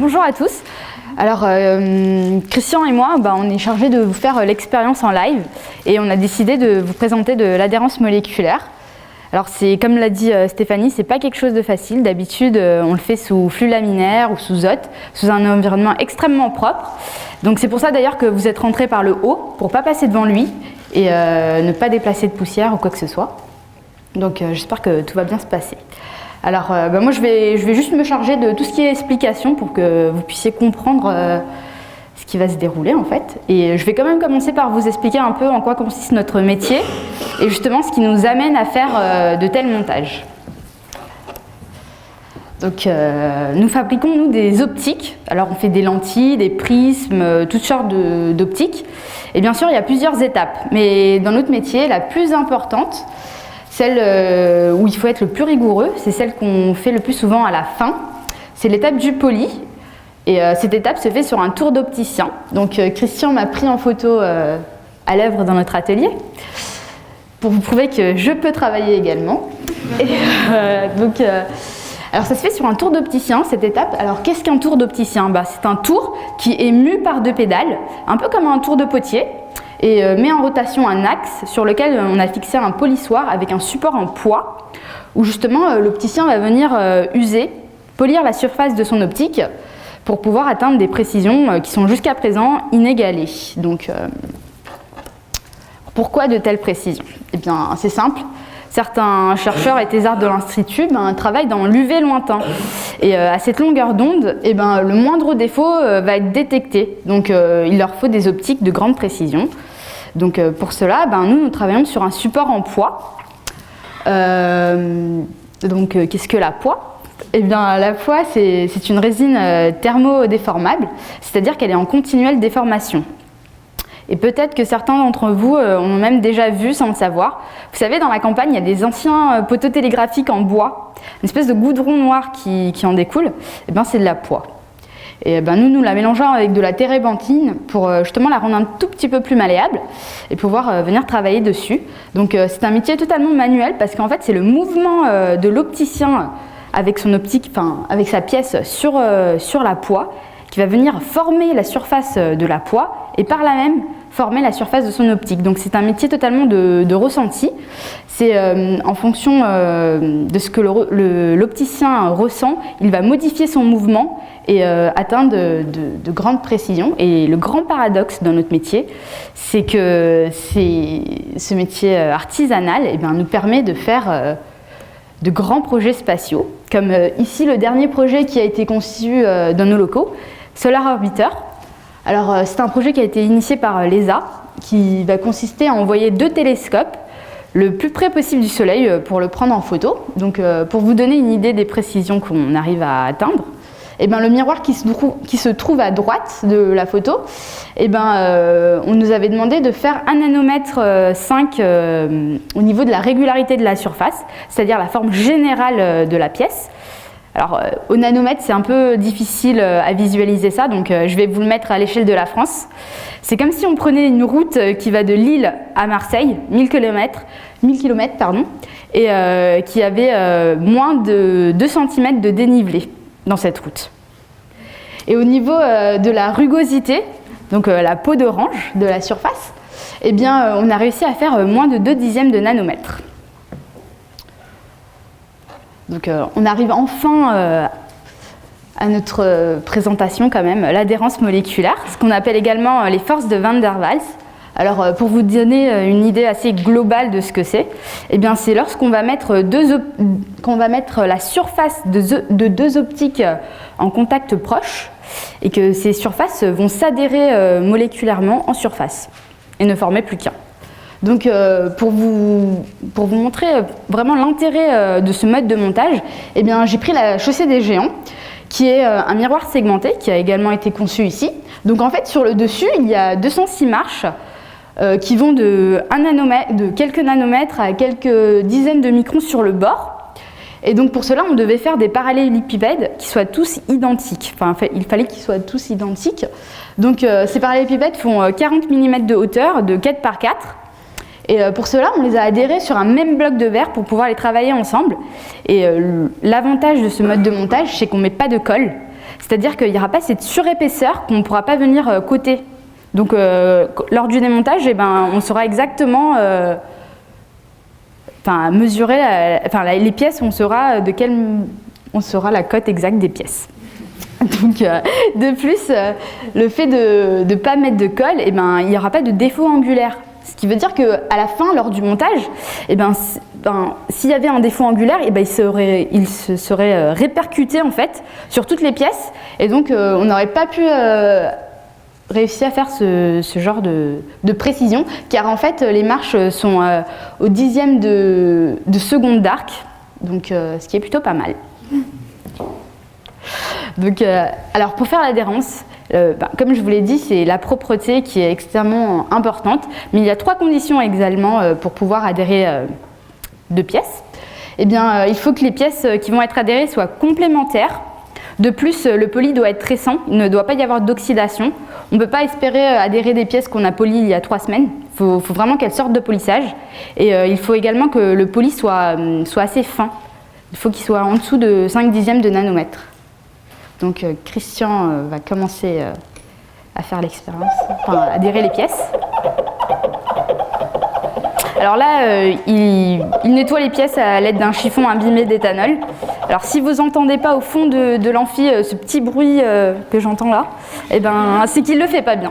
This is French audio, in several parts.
Bonjour à tous. Alors Christian et moi, on est chargés de vous faire l'expérience en live et on a décidé de vous présenter de l'adhérence moléculaire. Alors c'est comme l'a dit Stéphanie, c'est pas quelque chose de facile. D'habitude on le fait sous flux laminaire ou sous hôte, sous un environnement extrêmement propre. Donc c'est pour ça d'ailleurs que vous êtes rentrés par le haut pour pas passer devant lui et ne pas déplacer de poussière ou quoi que ce soit. Donc j'espère que tout va bien se passer. Alors moi je vais juste me charger de tout ce qui est explication pour que vous puissiez comprendre ce qui va se dérouler en fait. Et je vais quand même commencer par vous expliquer un peu en quoi consiste notre métier et justement ce qui nous amène à faire de tels montages. Donc nous fabriquons nous des optiques. Alors on fait des lentilles, des prismes, toutes sortes d'optiques. Et bien sûr il y a plusieurs étapes, mais dans notre métier la plus importante, celle où il faut être le plus rigoureux, c'est celle qu'on fait le plus souvent à la fin. C'est l'étape du poli. Et cette étape se fait sur un tour d'opticien. Donc Christian m'a pris en photo à l'œuvre dans notre atelier pour vous prouver que je peux travailler également. Et, alors ça se fait sur un tour d'opticien, cette étape. Alors qu'est-ce qu'un tour d'opticien? C'est un tour qui est mu par deux pédales, un peu comme un tour de potier, et met en rotation un axe sur lequel on a fixé un polissoir avec un support en poids, où justement l'opticien va venir polir la surface de son optique pour pouvoir atteindre des précisions qui sont jusqu'à présent inégalées. Donc pourquoi de telles précisions? Eh bien c'est simple. Certains chercheurs et thésards de l'Institut travaillent dans l'UV lointain. Et à cette longueur d'onde, le moindre défaut va être détecté. Donc il leur faut des optiques de grande précision. Donc pour cela, nous travaillons sur un support en poids. Qu'est-ce que la poix? Eh bien la poix, c'est une résine thermodéformable, c'est-à-dire qu'elle est en continuelle déformation. Et peut-être que certains d'entre vous ont même déjà vu sans le savoir. Vous savez, dans la campagne, il y a des anciens poteaux télégraphiques en bois, une espèce de goudron noir qui en découle. Eh bien, c'est de la poix. Et nous la mélangeons avec de la térébenthine pour justement la rendre un tout petit peu plus malléable et pouvoir venir travailler dessus. Donc, c'est un métier totalement manuel parce qu'en fait, c'est le mouvement de l'opticien avec son optique, avec sa pièce sur la poix, qui va venir former la surface de la poix et par là même former la surface de son optique. Donc c'est un métier totalement de ressenti. C'est en fonction de ce que l'opticien ressent, il va modifier son mouvement et atteindre de grandes précisions. Et le grand paradoxe dans notre métier, c'est que ce métier artisanal nous permet de faire de grands projets spatiaux, comme ici le dernier projet qui a été conçu dans nos locaux, Solar Orbiter. Alors c'est un projet qui a été initié par l'ESA, qui va consister à envoyer 2 télescopes le plus près possible du Soleil pour le prendre en photo. Donc pour vous donner une idée des précisions qu'on arrive à atteindre, le miroir qui se trouve à droite de la photo, on nous avait demandé de faire 1 nanomètre 5 au niveau de la régularité de la surface, c'est-à-dire la forme générale de la pièce. Alors au nanomètre, c'est un peu difficile à visualiser ça, donc je vais vous le mettre à l'échelle de la France. C'est comme si on prenait une route qui va de Lille à Marseille, 1000 km, et qui avait moins de 2 cm de dénivelé dans cette route. Et au niveau de la rugosité, donc la peau d'orange de la surface, on a réussi à faire moins de 0,2 de nanomètre. Donc on arrive enfin à notre présentation quand même, l'adhérence moléculaire, ce qu'on appelle également les forces de Van der Waals. Alors pour vous donner une idée assez globale de ce que c'est, c'est lorsqu'on va mettre la surface de 2 optiques en contact proche et que ces surfaces vont s'adhérer moléculairement en surface et ne former plus qu'un. Donc pour vous montrer vraiment l'intérêt de ce mode de montage, j'ai pris la chaussée des géants, qui est un miroir segmenté qui a également été conçu ici. Donc en fait sur le dessus il y a 206 marches qui vont de quelques nanomètres à quelques dizaines de microns sur le bord. Et donc pour cela on devait faire des parallélépipèdes qui soient tous identiques. Il fallait qu'ils soient tous identiques. Donc ces parallélépipèdes font 40 mm de hauteur de 4 par 4. Et pour cela, on les a adhérés sur un même bloc de verre pour pouvoir les travailler ensemble. Et l'avantage de ce mode de montage, c'est qu'on ne met pas de colle. C'est-à-dire qu'il n'y aura pas cette surépaisseur qu'on ne pourra pas venir coter. Donc lors du démontage, on saura exactement mesurer les pièces, on saura la cote exacte des pièces. Donc de plus, le fait de ne pas mettre de colle, il n'y aura pas de défaut angulaire. Ce qui veut dire qu'à la fin, lors du montage, s'il y avait un défaut angulaire, il se serait répercuté en fait sur toutes les pièces, et donc on n'aurait pas pu réussir à faire ce genre de précision, car en fait les marches sont au 10e de seconde d'arc, donc ce qui est plutôt pas mal. Donc, alors pour faire l'adhérence, comme je vous l'ai dit, c'est la propreté qui est extrêmement importante, mais il y a 3 conditions également pour pouvoir adhérer 2 pièces. Il faut que les pièces qui vont être adhérées soient complémentaires. De plus, le poli doit être récent, il ne doit pas y avoir d'oxydation. On ne peut pas espérer adhérer des pièces qu'on a polies il y a 3 semaines. Il faut vraiment qu'elles sortent de polissage. Et il faut également que le poli soit assez fin. Il faut qu'il soit en dessous de 5/10 de nanomètre. Donc Christian va commencer à faire l'expérience, adhérer les pièces. Alors là, il nettoie les pièces à l'aide d'un chiffon imbibé d'éthanol. Alors si vous n'entendez pas au fond de l'amphi ce petit bruit que j'entends là, c'est qu'il ne le fait pas bien.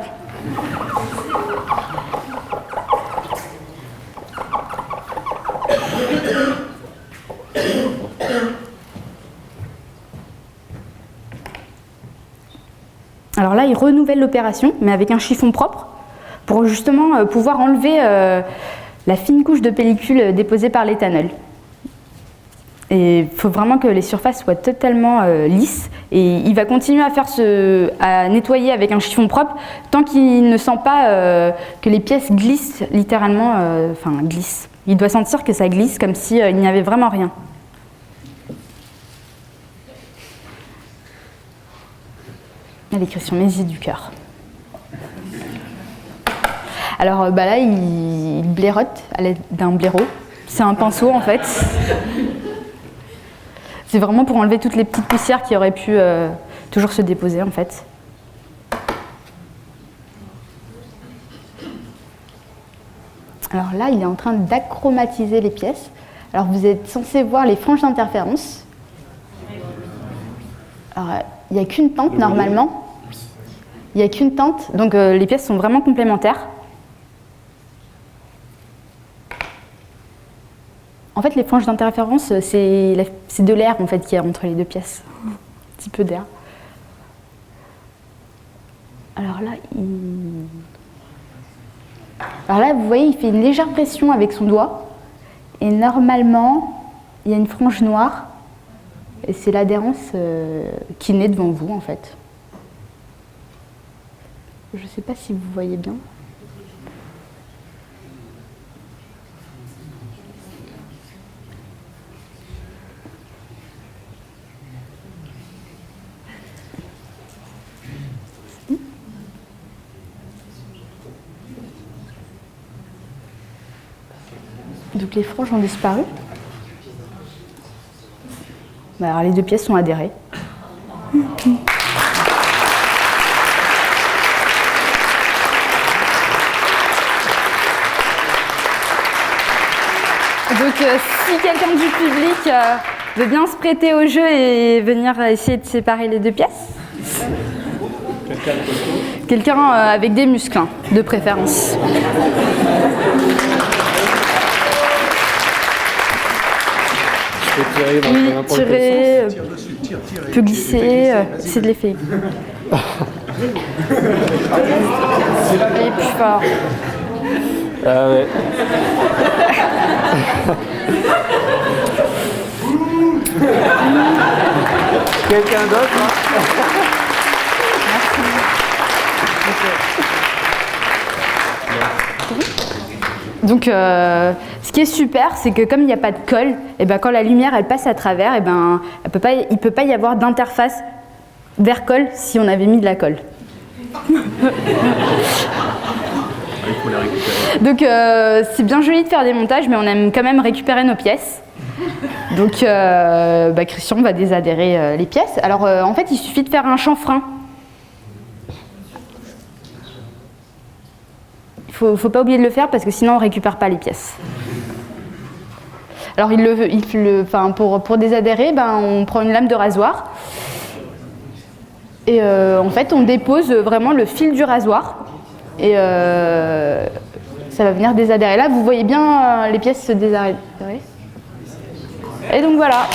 Alors là, il renouvelle l'opération, mais avec un chiffon propre, pour justement pouvoir enlever la fine couche de pellicule déposée par l'éthanol. Et il faut vraiment que les surfaces soient totalement lisses. Et il va continuer à nettoyer avec un chiffon propre tant qu'il ne sent pas que les pièces glissent littéralement, glissent. Il doit sentir que ça glisse comme s'il n'y avait vraiment rien. Allez Christian, mets-y du cœur. Alors là, il blairote à l'aide d'un blaireau. C'est un pinceau en fait. C'est vraiment pour enlever toutes les petites poussières qui auraient pu toujours se déposer en fait. Alors là, il est en train d'achromatiser les pièces. Alors vous êtes censé voir les franges d'interférence. Alors il n'y a qu'une tente normalement. Il n'y a qu'une tente, donc les pièces sont vraiment complémentaires. En fait, les franges d'interférence, c'est de l'air en fait qu'il y a entre les 2 pièces. Un petit peu d'air. Alors là, vous voyez, il fait une légère pression avec son doigt. Et normalement, il y a une frange noire. Et c'est l'adhérence qui naît devant vous, en fait. Je ne sais pas si vous voyez bien. Donc les franges ont disparu. Alors les 2 pièces sont adhérées. Donc si quelqu'un du public veut bien se prêter au jeu et venir essayer de séparer les 2 pièces. Quelqu'un avec des muscles, hein, de préférence. Oui, tirer, peut glisser, c'est de l'effet. Et plus fort. Ah ouais. Quelqu'un d'autre Donc, ce qui est super, c'est que comme il n'y a pas de colle, et quand la lumière elle passe à travers, il ne peut pas y avoir d'interface vers colle si on avait mis de la colle. Donc, c'est bien joli de faire des montages, mais on aime quand même récupérer nos pièces. Donc Christian va désadhérer les pièces. Alors en fait il suffit de faire un chanfrein. Faut pas oublier de le faire parce que sinon on récupère pas les pièces. Alors pour désadhérer, on prend une lame de rasoir et en fait on dépose vraiment le fil du rasoir et ça va venir désadhérer. Là vous voyez bien les pièces se désadhérer. Et donc voilà.